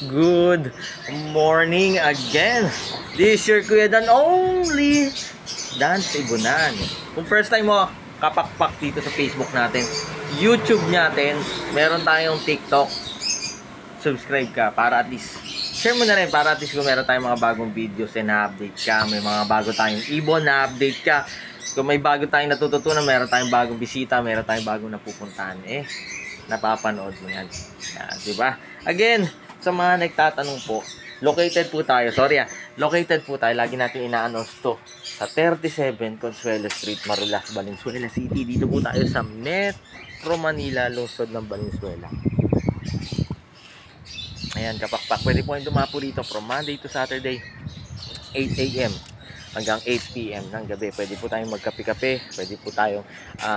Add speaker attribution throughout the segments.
Speaker 1: Good morning again. This is your Kuya Dan only Dance Ibunan. Kung first time mo kapakpak dito sa Facebook natin, YouTube natin, meron tayong TikTok, subscribe ka para at least share mo na rin para at least kung meron tayong mga bagong videos na-update ka, may mga bago tayong ibon na-update ka, kung may bago tayong natututunan, meron tayong bagong bisita, meron tayong bagong napupuntahan, napapanood mo yan. Yan, diba? Again, sa mga nagtatanong po, located po tayo, located po tayo, lagi natin ina-announce to, sa 37 Consuelo Street, Marulas, Valenzuela City. Dito po tayo sa Metro Manila, lungsod ng Valenzuela. Ayan, kapakpak, pwede po yung dumapo dito from Monday to Saturday, 8 AM hanggang 8 PM ng gabi. Pwede po tayong magkape-kape, pwede po tayong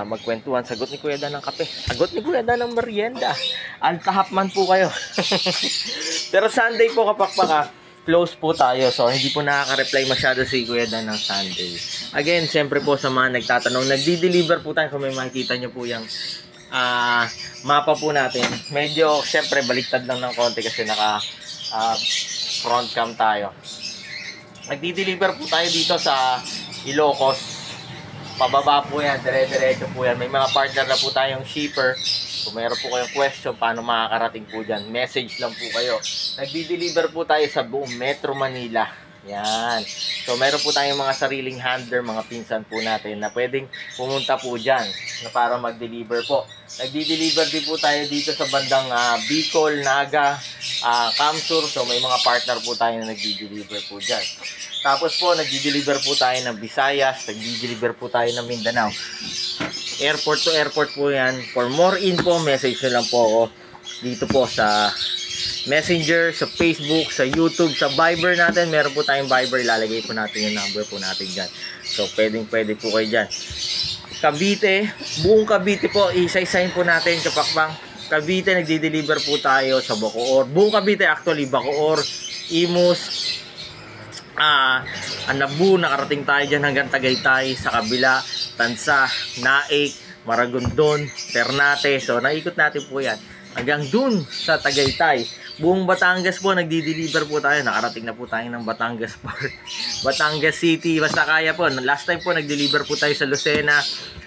Speaker 1: magkwentuhan. Sagot ni Kuya Dan ng kape, sagot ni Kuya Dan ng merienda. Altahapman po kayo. Pero Sunday po kapakpak, close po tayo. So hindi po nakaka-reply masyado si Kuya Dan ng Sunday. Again, siyempre po sa mga nagtatanong, nagdi-deliver po tayo. Kung may makikita nyo po yung mapa po natin. Medyo siyempre baliktad lang ng konti kasi naka front cam tayo. Nagdi-deliver po tayo dito sa Ilocos. Pababa po yan, dire-diretso po yan. May mga partner na po tayong shipper. Kung mayroon po kayong question paano makakarating po dyan, message lang po kayo. Nagdi-deliver po tayo sa buong Metro Manila. Yan. So mayroon po tayong mga sariling handler, mga pinsan po natin na pwedeng pumunta po dyan na para mag-deliver po. Nagdi-deliver din po tayo dito sa bandang Bicol, Naga, Kamsur. So may mga partner po tayo na nagdi-deliver po dyan. Tapos po nagdi-deliver po tayo ng Visayas, nagdi-deliver po tayo ng Mindanao. Airport to airport po yan. For more info, message nyo lang po ako dito po sa Messenger, sa Facebook, sa YouTube, sa Viber natin. Meron po tayong Viber, ilalagay po natin yung number po natin dyan. So pwede po kayo dyan. Cavite, buong Cavite po, isa-isahin po natin kapakbang. Cavite, nagdi-deliver po tayo sa Bacoor. Buong Cavite actually, Bacoor, Imus, Anabu, nakarating tayo dyan hanggang Tagaytay, sa kabila, Tansa, Naik, Maragondon, Ternate. So naikot natin po yan hanggang dun sa Tagaytay. Buong Batangas po, nagdi-deliver po tayo. Nakarating na po tayo ng Batangas Park, Batangas City, basta kaya po. Last time po, nag-deliver po tayo sa Lucena,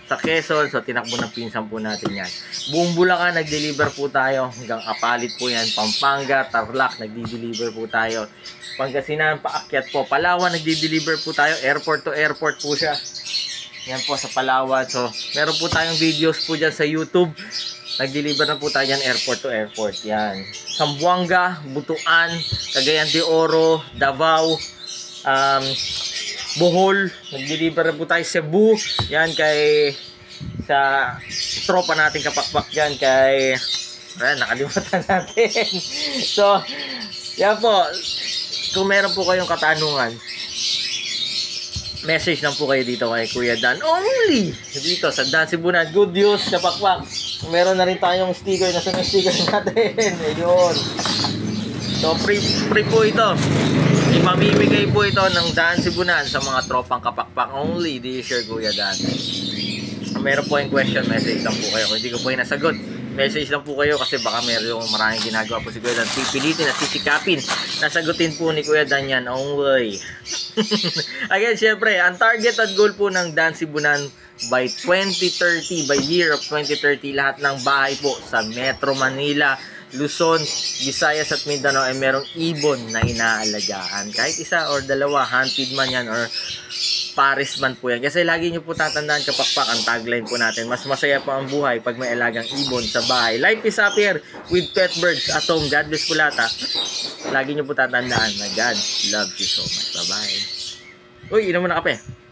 Speaker 1: sa Quezon. So tinakbo ng pinsan po natin yan. Buong Bulacan, nag-deliver po tayo hanggang Apalit po yan. Pampanga, Tarlac, nagdi-deliver po tayo. Pangasinan, paakyat po. Palawan, nagdi-deliver po tayo. Airport to airport po siya. Yan po sa Palawan. So meron po tayong videos po dyan sa YouTube. Nag-deliver na po tayo yan airport to airport. Yan. Zamboanga, Butuan, Cagayan de Oro, Davao, Bohol. Nag-deliver na po tayo Cebu. Yan kay sa tropa natin kapakpak dyan kay nakalimutan natin. So, yan po. Kung meron po kayong katanungan, message lang po kayo dito kay Kuya Dan only dito sa Dance Ibunan. Good news sa pakpak, meron na rin tayong sticker na sa sticker natin. Ayun. So free po ito, ipamimigay po ito ng Dance Ibunan sa mga tropang kapakpak only. This is your Kuya Dan. Meron po yung question, message lang po kayo. Kung hindi ko po yung nasagot, message lang po kayo kasi baka meron yung maraming ginagawa po si Kuya Dan. Pipilitin at sisikapin. Nasagutin po ni Kuya Dan yan only. Again, syempre, ang target at goal po ng Dance Ibunan by 2030, by year of 2030, lahat ng bahay po sa Metro Manila, Luzon, Visayas at Mindanao ay merong ibon na inaalagaan. Kahit isa or dalawa, hunted man yan or Paris man po yan. Kasi lagi nyo po tatandaan kapakpak, ang tagline po natin, mas masaya po ang buhay pag may alagang ibon sa bahay. Life is happier with pet birds at home. God bless po lahat. Lagi nyo po tatandaan na God loves you so much. Bye bye. Uy, inom mo na kape.